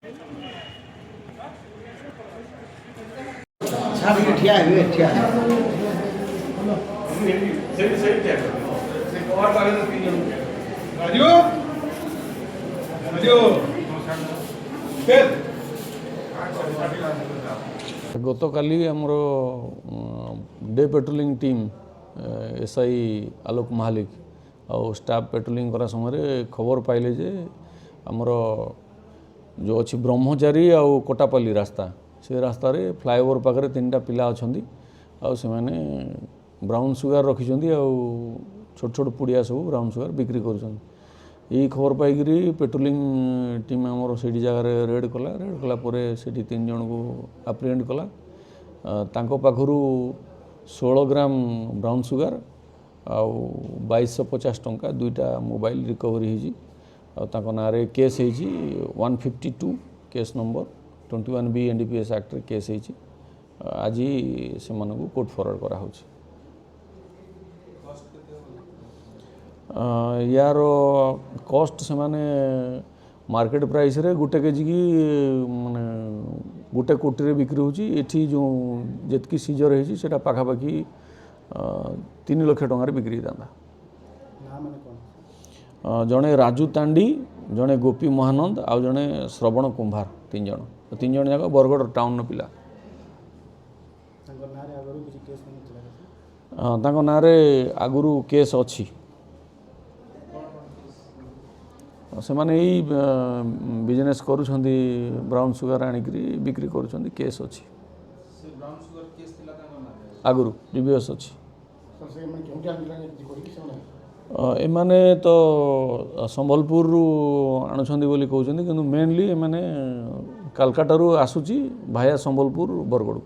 गतकाली आमर day patrolling team SI आलोक महालिक और staff patrolling करा समय खबर पाइले जे आमर जो अच्छी ब्रह्मचारी आउ कोटापल्ली रास्ता से रास्तार फ्लाईओवर पाखे 3टा पिला अच्छा से ब्राउन सुगार रखिंट छोट छोट पुड़िया सब ब्राउन सुगार बिक्री कर खबर पाई पेट्रोलिंग टीम आमर से जगह रेड कला से 3 जन को आप्रिहेंड कला पाखु 16 ग्राम ब्राउन सुगार आउ 2250 टंका 2टा मोबाइल रिकवरी होती ना केस होती 152 case number 21B NDPS act case होती आज से कोर्ट फरवर्ड करा यार कॉस्ट से माने मार्केट प्राइस रे गोटे केजी की माने गोटे कोटी रे बिक्री होची एठी जो जेतकी सीजर होची सेटा पाखापाखी 3 लाख टंका बिक्री दांदा जड़े राजू तांडी जड़े गोपी महानंद आउ जड़े श्रवण कुंभार 3 जन जाक बरगड़ टाउन पिला ना आगुरी केस अच्छी से माने यही बिजनेस करुछंदी ब्राउन सुगार आनिकरी बिक्री करुछंदी केस अच्छी आगुरी प्रीवियस अच्छी एमाने तो संबलपुर आणुछंदी बोली कहउछंदी किंतु मेनली एमाने कलकत्ता आसुची भाया संबलपुर बरगड़।